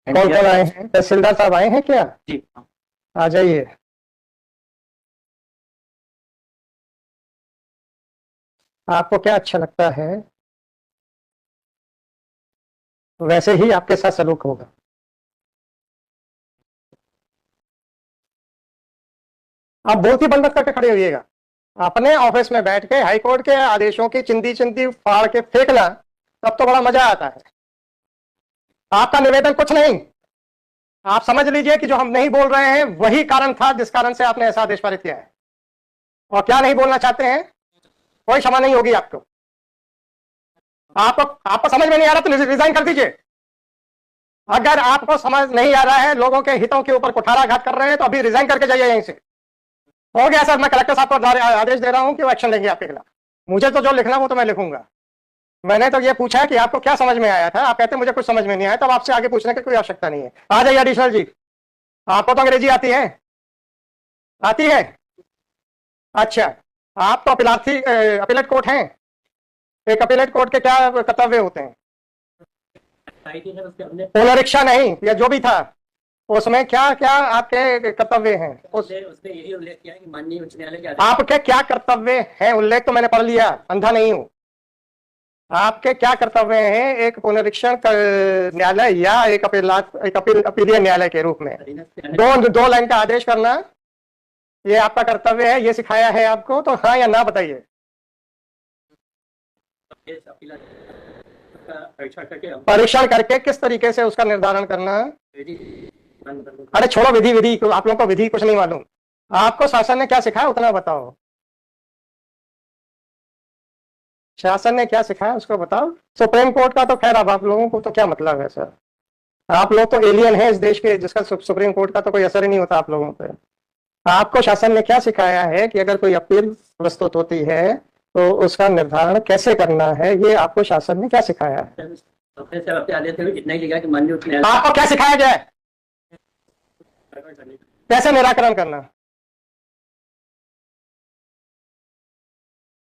कौन कौन आए हैं? तहसीलदार साहब आए हैं क्या? जी। आ जाइए। आपको क्या अच्छा लगता है वैसे ही आपके साथ सलूक होगा। आप बोलती बंद मत करके खड़े होइएगा। अपने ऑफिस में बैठ के हाईकोर्ट के आदेशों की चिंदी चिंदी फाड़ के फेंकना, तब तो बड़ा मजा आता है। आपका निवेदन कुछ नहीं, आप समझ लीजिए कि जो हम नहीं बोल रहे हैं वही कारण था जिस कारण से आपने ऐसा आदेश पारित किया है। और क्या नहीं बोलना चाहते हैं, कोई क्षमा नहीं होगी आपको। आपको आपको समझ में नहीं आ रहा तो रिजाइन कर दीजिए। अगर आपको समझ नहीं आ रहा है, लोगों के हितों के ऊपर कुठाराघात कर रहे हैं, तो अभी रिजाइन करके जाइए यहीं से। हो गया सर, मैं कलेक्टर साहब को आदेश दे रहा हूं कि वो एक्शन लेंगे आपके खिलाफ। मुझे तो जो लिखना वो तो मैं लिखूंगा। मैंने तो ये पूछा है कि आपको क्या समझ में आया था, आप कहते हैं मुझे कुछ समझ में नहीं आया, तब आपसे आगे पूछने की कोई आवश्यकता नहीं है। आ जाइए एडिशनल जी। आपको तो अंग्रेजी आती है? आती है? अच्छा, आप तो अपीलेट कोर्ट हैं। एक अपीलेट कोर्ट के क्या कर्तव्य होते हैं? पुनरीक्षा नहीं, या जो भी था उसमें क्या क्या आपके कर्तव्य हैं? उसने यही उल्लेख किया कि माननीय उच्च न्यायालय के आपके क्या कर्तव्य हैं? उल्लेख तो मैंने पढ़ लिया, अंधा नहीं हूं। आपके क्या कर्तव्य हैं एक पुनरीक्षण न्यायालय या एक अपीलीय न्यायालय के रूप में? दो लाइन का आदेश करना, ये आपका कर्तव्य है, ये सिखाया है आपको, तो हाँ या ना बताइए। परीक्षण करके किस तरीके से उसका निर्धारण करना? अरे छोड़ो विधि, विधि आप लोगों को विधि कुछ नहीं मालूम। आपको शासन ने क्या सिखाया उतना बताओ। शासन ने क्या सिखाया उसको बताओ। सुप्रीम कोर्ट का तो खैर अब आप लोगों को तो क्या मतलब है सर, आप लोग तो एलियन है इस देश के, जिसका सुप्रीम कोर्ट का तो कोई असर ही नहीं होता आप लोगों पे। आपको शासन ने क्या सिखाया है कि अगर कोई अपील प्रस्तुत होती है तो उसका निर्धारण कैसे करना है, ये आपको शासन ने क्या सिखाया है? आपको क्या सिखाया गया है? कैसे निराकरण करना,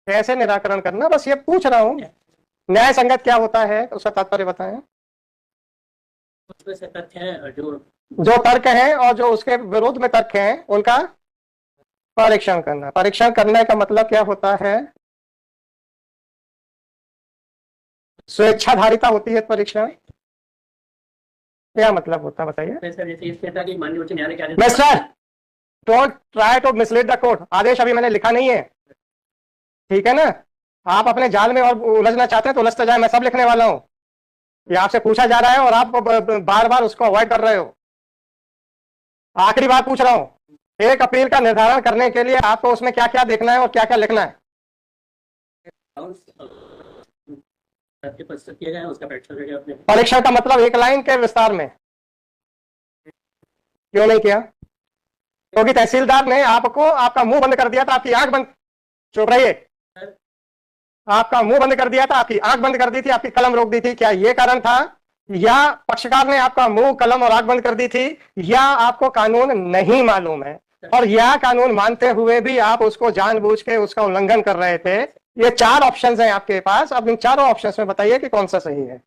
कैसे निराकरण करना, बस ये पूछ रहा हूँ। न्याय संगत क्या होता है उसका तात्पर्य बताएं। उसमें तथ्य है जो तर्क हैं और जो उसके विरोध में तर्क हैं उनका परीक्षण करना। परीक्षण करने का मतलब क्या होता है? स्वेच्छाधारिता होती है परीक्षण। क्या मतलब होता है बताइए। Mister, don't try to mislead the court. आदेश अभी मैंने लिखा नहीं है, ठीक है ना? आप अपने जाल में और उलझना चाहते हैं तो उलझते जाए, मैं सब लिखने वाला हूं। ये आपसे पूछा जा रहा है और आप बार बार उसको अवॉइड कर रहे हो। आखिरी बार पूछ रहा हूं, एक अपील का निर्धारण करने के लिए आपको उसमें क्या क्या देखना है और क्या क्या लिखना है? परीक्षण का मतलब एक लाइन के विस्तार में क्यों नहीं किया? क्योंकि तहसीलदार ने आपको आपका मुंह बंद कर दिया था, आपकी आंख बंद, चुप रहिए, आपका मुंह बंद कर दिया था, आपकी आंख बंद कर दी थी, आपकी कलम रोक दी थी। क्या ये कारण था, या पक्षकार ने आपका मुंह, कलम और आंख बंद कर दी थी, या आपको कानून नहीं मालूम है और यह कानून मानते हुए भी आप उसको जानबूझ के उसका उल्लंघन कर रहे थे? ये चार ऑप्शंस हैं आपके पास, अब इन चारों ऑप्शंस में बताइए कि कौन सा सही है।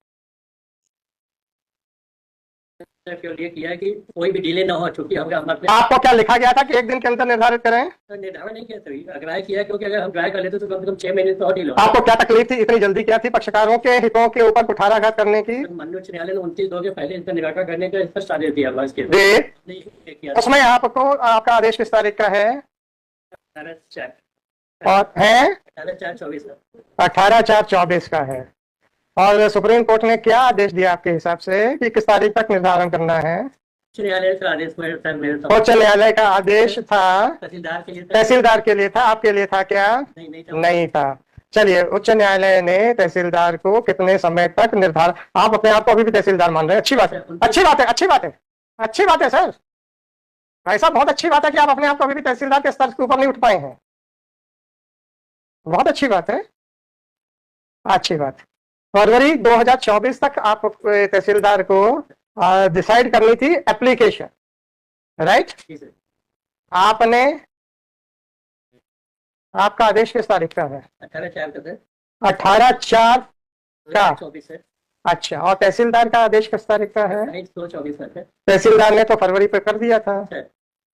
ये किया कि कोई भी डिले ना हो, चूंकि आपको क्या लिखा गया था कि एक दिन के अंदर निर्धारित करें? तो निर्धारण नहीं किया, तो अग्राह्य किया, क्योंकि अगर हम ट्राई कर लेते तो कम से कम 6 महीने तो और डिले। आपको क्या तकलीफ थी, इतनी जल्दी क्या थी पक्षकारों के हितों के ऊपर कुठाराघात करने की? माननीय उच्च न्यायालय ने 29 के पहले इसका निराकरण करने का स्पष्ट आदेश दिया हुआ इसके उसमें आपको आपका आदेश किस तारीख का है? 18/4 और है 18/4/24 का है। और सुप्रीम कोर्ट ने क्या आदेश दिया आपके हिसाब से कि किस तारीख तक निर्धारण करना है? उच्च न्यायालय का आदेश उच्च न्यायालय का आदेश था, तहसीलदार के लिए था, आपके लिए था क्या? नहीं था। चलिए, उच्च न्यायालय ने तहसीलदार को कितने समय तक निर्धारण, आप अपने आप को अभी भी तहसीलदार मान रहे हैं, अच्छी बात है, अच्छी बात है, अच्छी बात है, अच्छी बात है सर, ऐसा बहुत अच्छी बात है कि आप अपने आप को अभी भी तहसीलदार के स्तर के ऊपर नहीं उठ पाए हैं, बहुत अच्छी बात है, अच्छी बात। फरवरी 2024 तक आप तहसीलदार को डिसाइड करनी थी एप्लीकेशन, राइट? आपने, आपका आदेश किस तारीख का है? 18/4 18/4 का, अच्छा, और तहसीलदार का आदेश किस तारीख का है? 24 है। तहसीलदार ने तो फरवरी पे कर दिया था। सर।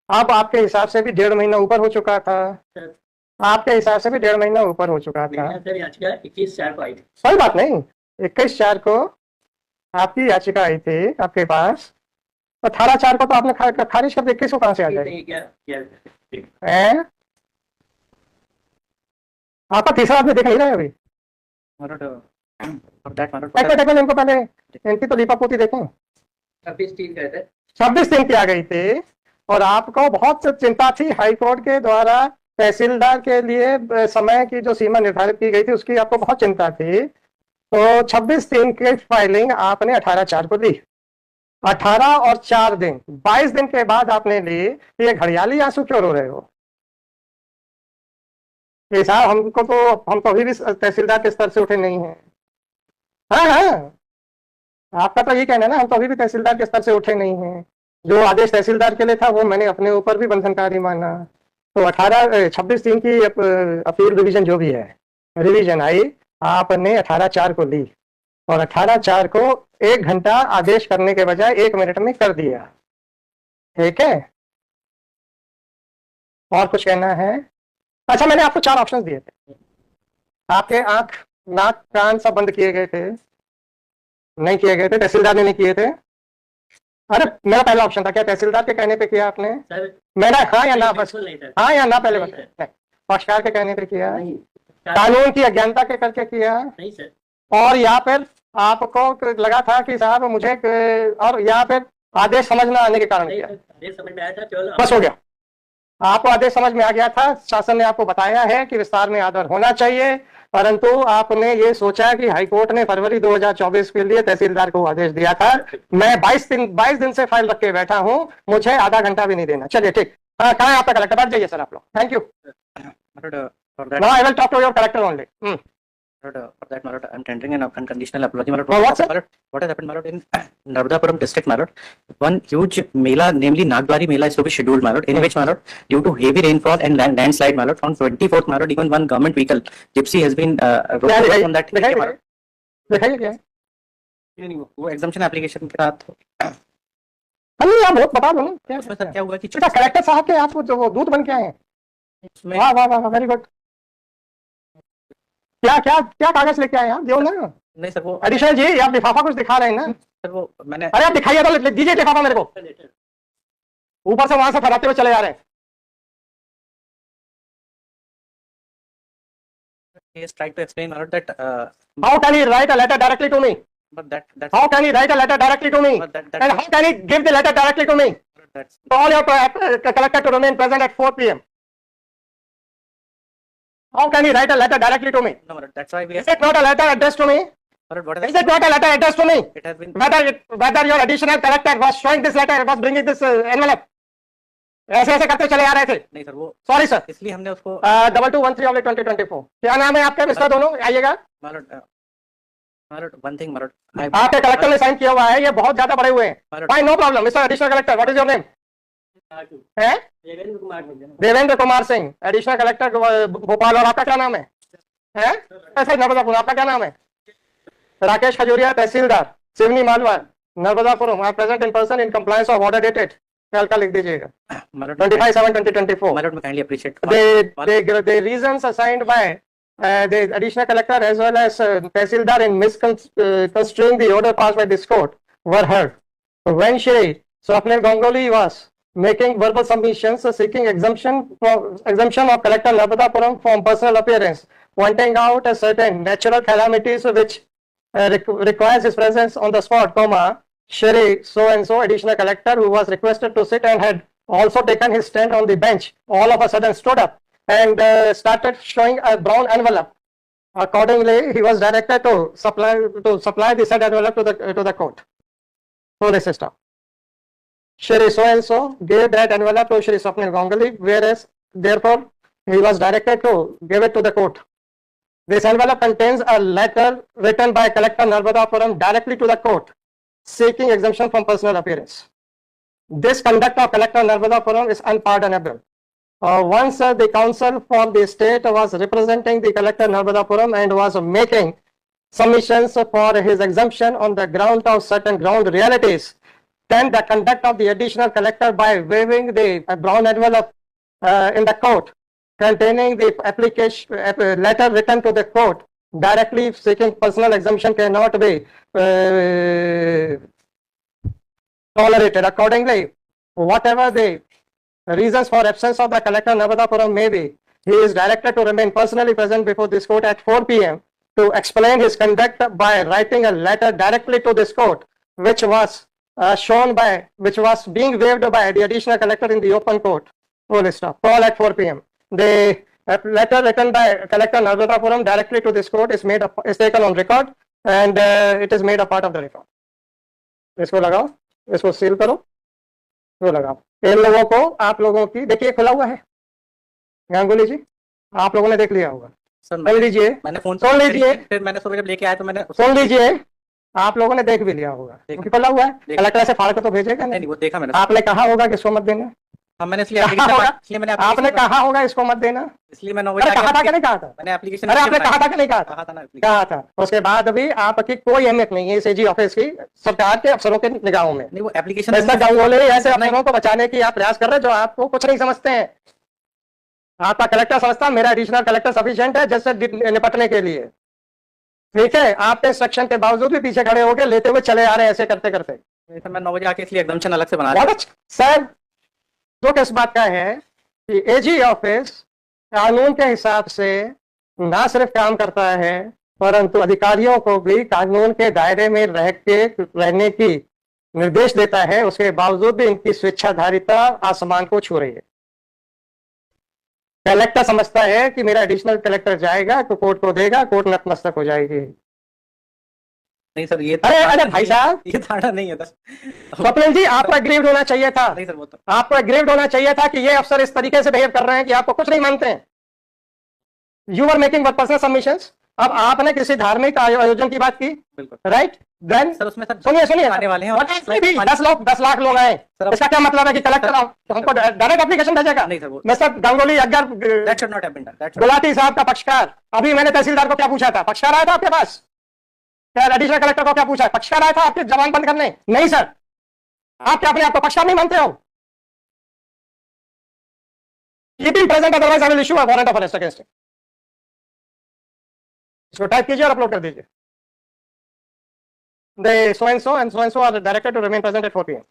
अब आपके हिसाब से भी 1.5 महीना ऊपर हो चुका था। सर। आपके हिसाब से भी 1.5 महीना ऊपर हो चुका था। मेरी सर याचिका 21/4 को आई थी। कोई बात नहीं, 21/4 को आपकी याचिका आई थी आपके पास, 18/4 को तो आपने खारिज कर दी, 21 को कहां से आ जाएगी? हैं? आपका तीसरा आदमी देख नहीं रहा है अभी? एक मिनट इनको पहले इनकी तो लिपापोती देखें। 26/3 गए थे। 26 दिन की आ गई थी और आपको बहुत चिंता थी हाईकोर्ट के द्वारा तहसीलदार के लिए समय की जो सीमा निर्धारित की गई थी उसकी आपको बहुत चिंता थी। तो 26 दिन की फाइलिंग आपने 18/4 को दी। 18 और 4 दिन 22 दिन के बाद आपने ली। ये घड़ियाली आंसू क्यों रो रहे हो? ये साहब हम तो अभी भी तहसीलदार के स्तर से उठे नहीं हैं। हाँ हाँ, आपका तो ये कहना है ना, हम तो अभी भी तहसीलदार के स्तर से उठे नहीं हैं। जो आदेश तहसीलदार के लिए था वो मैंने अपने ऊपर भी बंधनकारी माना। तो 26 दिन की अपील रिवीजन जो भी है, रिवीजन आई, आपने 18/4 को ली और 18/4 को 1 घंटा आदेश करने के बजाय 1 मिनट में कर दिया। ठीक है, और कुछ कहना है? अच्छा, मैंने आपको 4 ऑप्शंस दिए थे। आपके आंख नाक कान सब बंद किए गए थे? नहीं किए गए थे, तहसीलदार ने नहीं किए थे। अरे मेरा पहला ऑप्शन था, क्या तहसीलदार के कहने पे किया आपने? सर। मैंने हाँ या ना, बस नहीं सर। हाँ या ना पहले नहीं, बताया। पक्षकार के कहने पे किया? नहीं। कानून की अज्ञानता के करके किया? नहीं सर। और या फिर आपको लगा था कि साहब मुझे और या फिर आदेश समझ न आने के कारण नहीं किया? सर, आदेश समझ में आया था केवल। बस हो गया, आपको आदेश समझ में आ गया था। शासन ने आपको बताया है कि विस्तार में आदर होना चाहिए, परंतु आपने ये सोचा कि हाईकोर्ट ने फरवरी 2024 के लिए तहसीलदार को आदेश दिया था। मैं 22 दिन से फाइल रख के बैठा हूं, मुझे आधा घंटा भी नहीं देना। चलिए ठीक, कहाँ है आपका कलेक्टर? बैठ जाइए सर आप लोग। Thank you. Now I will talk to your collector only. For that, Malad, I'm tendering an unconditional apology, Malad. For what, sir? Malad, what has happened, Malad, in Narmadapuram district, Malad? One huge Mela, namely Nagdwari Mela, is to be scheduled, Malad, in which, Malad, due to heavy rainfall and landslide, Malad, on 24th, Malad, even one government vehicle, Gypsy, has been rolled from that area, Malad. दिखाइए क्या है? नहीं, वो exemption application के साथ नहीं, आप बहुत बता दो ना क्या उसमें सर क्या हुआ कि अच्छा, कलेक्टर साहब के आप जो वो दूत बन के आए हैं। उसमें वाह वाह वाह, वेरी गुड। क्या क्या क्या कागज लेके आए आप? दो ना। नहीं सर, वो एडिशनल जी, आप लिफाफा कुछ दिखा रहे हैं ना? सर वो मैंने अरे आप दिखाइए तो, दीजिए लिफाफा मेरे को। ऊपर से वहां से फैलाते हुए चले जा रहे हैं। he has tried to explain, Malad, that How can he write a letter directly to me? but that's How can he write a letter directly to me? but And how can he give the letter directly to me? that's Call your collector to remain present at 4 p.m. How can he write a letter directly to me? no, Malad, that's why we Is it not a letter addressed to me? Malad, what Is has it not a letter addressed to me? it has been Whether your additional collector was showing this letter, was bringing this envelope. ऐसे ऐसे करते चले आ रहे थे। नहीं sir, वो sorry sir, इसलिए हमने उसको 2213/2024। क्या नाम है आपका मिस्टर दोनों? आइएगा। Malad, Malad, one thing, Malad, आपके कलेक्टर ने साइन किया हुआ है, ये बहुत ज्यादा बड़े हुए हैं। Malad, fine, no problem. Mister additional collector, what is your name? है देवेंद्र कुमार मिल देवेंद्र कुमार सिंह, एडिशनल कलेक्टर भोपाल। और आपका क्या नाम है? ऐसे नर्मदापुरम। आपका क्या नाम है? राकेश खजूरिया, तहसीलदार सिवनी मालवा, नर्मदापुरम। आप present in person in compliance of order dated, कल का लिख दीजिएगा, Malad, 25/7/2024। Malad, I kindly appreciate The reasons assigned by the additional collector as well as Tehsildar in misconstruing the order passed by this court were heard. When Shri Swapnil Ganguly was making verbal submissions seeking exemption of Collector Narmadapuram from personal appearance, pointing out a certain natural calamities which requires his presence on the spot, Shri so and so additional collector who was requested to sit and had also taken his stand on the bench, all of a sudden stood up and started showing a brown envelope. Accordingly, he was directed to supply the said envelope to the court. So the system. Shri so and so gave that envelope to Shri Swapnil Ganguly, whereas therefore he was directed to give it to the court. This envelope contains a letter written by Collector Narmadapuram directly to the court, seeking exemption from personal appearance. This conduct of Collector Narmadapuram is unpardonable. Once the counsel for the state was representing the Collector Narmadapuram and was making submissions for his exemption on the ground of certain ground realities, then the conduct of the additional collector by waiving the brown envelope in the court containing the application letter written to the court directly seeking personal exemption cannot be tolerated. Accordingly, whatever the reasons for absence of the collector Narmadapuram may be, he is directed to remain personally present before this court at 4 p.m. to explain his conduct by writing a letter directly to this court, which was which was being waived by the additional collector in the open court. Full stop. Call at 4 p.m. The letter written by collector Narmadapuram directly to this court is taken on record and it is made a part of the record. इसको लगाओ, इसको seal करो, तो लगाओ। इन लोगों को आप लोगों की देखिए खुला हुआ है गांगुली जी, आप लोगों ने देख लिया होगा। सर सुन लीजिए, मैंने फोन सुन लीजिए, फिर मैंने सुबह जब लेके आया तो मैंने सुन लीजिए, आप लोगों ने देख भी लिया होगा क्योंकि खुला हुआ है। कलेक्टर से फाड़ के तो भेजेगा नहीं नहीं। वो देखा मैंने। आपने कहा होगा कि इसको मत देना, हाँ मैंने इसलिए आपने कहा होगा इसको मत देना। इसलिए मैंने अरे कहा था कि नहीं कहा था? मैंने एप्लीकेशन अरे आपने कहा था कि नहीं कहा था? कहा था ना कहा था। उसके बाद भी आपकी कोई अहमियत नहीं है इस एजी ऑफिस की सरकार के अफसरों के निगाहों में। नहीं वो एप्लीकेशन ऐसा गांगुली ऐसे अफसरों को बचाने की आप प्रयास कर रहे हैं जो आपको कुछ नहीं समझते हैं। आपका कलेक्टर समझता मेरा एडिशनल कलेक्टर सफिशिएंट है जैसे निपटने के लिए, ठीक है। आपके इंस्ट्रक्शन के बावजूद भी पीछे खड़े होकर लेते हुए चले आ रहे हैं ऐसे करते करते। सर मैं 9 बजे आके इसलिए एग्जामिशन अलग से बना रहा हूं। सर दुख इस बात का है कि एजी ऑफिस कानून के हिसाब से ना सिर्फ काम करता है परंतु अधिकारियों को भी कानून के दायरे में रहने की निर्देश देता है। उसके बावजूद भी इनकी स्वेच्छाधारिता आसमान को छू रही है। कलेक्टर समझता है कि मेरा एडिशनल कलेक्टर जाएगा तो कोर्ट को देगा, कोर्ट नतमस्तक हो जाएगी। नहीं सर ये अरे भाई साहब ये धारणा नहीं है स्वप्निल जी, आपको एग्रीव्ड होना चाहिए था। नहीं सर वो तो आपको एग्रीव्ड होना चाहिए था कि ये अफसर इस तरीके से बिहेव कर रहे हैं कि आपको कुछ नहीं मानते हैं। You are making personal submissions. अब आपने किसी धार्मिक आयोजन की बात की, बिल्कुल राइट, देन सर उसमें सर सुनिए आने वाले हैं 10 लाख लोग आए। इसका क्या मतलब है कि कलेक्टर हमको डायरेक्ट एप्लीकेशन भेजेगा? नहीं सर वो मिस्टर गांगुली अगर that should not have been done. Gulati साहब का पक्षकार, अभी मैंने तहसीलदार को क्या पूछा था, पक्षकार आया था आपके पास? क्या एडिशनल कलेक्टर को क्या पूछा, पक्षकार आया था आपके जबान बंद करने? नहीं सर, आप क्या अपने आप को पक्षकार नहीं मानते हो? Keeping present otherwise I will issue a warrant of arrest against him. इसको टाइप कीजिए और अपलोड कर दीजिए। They so and so are directed to remain present at 4 p.m.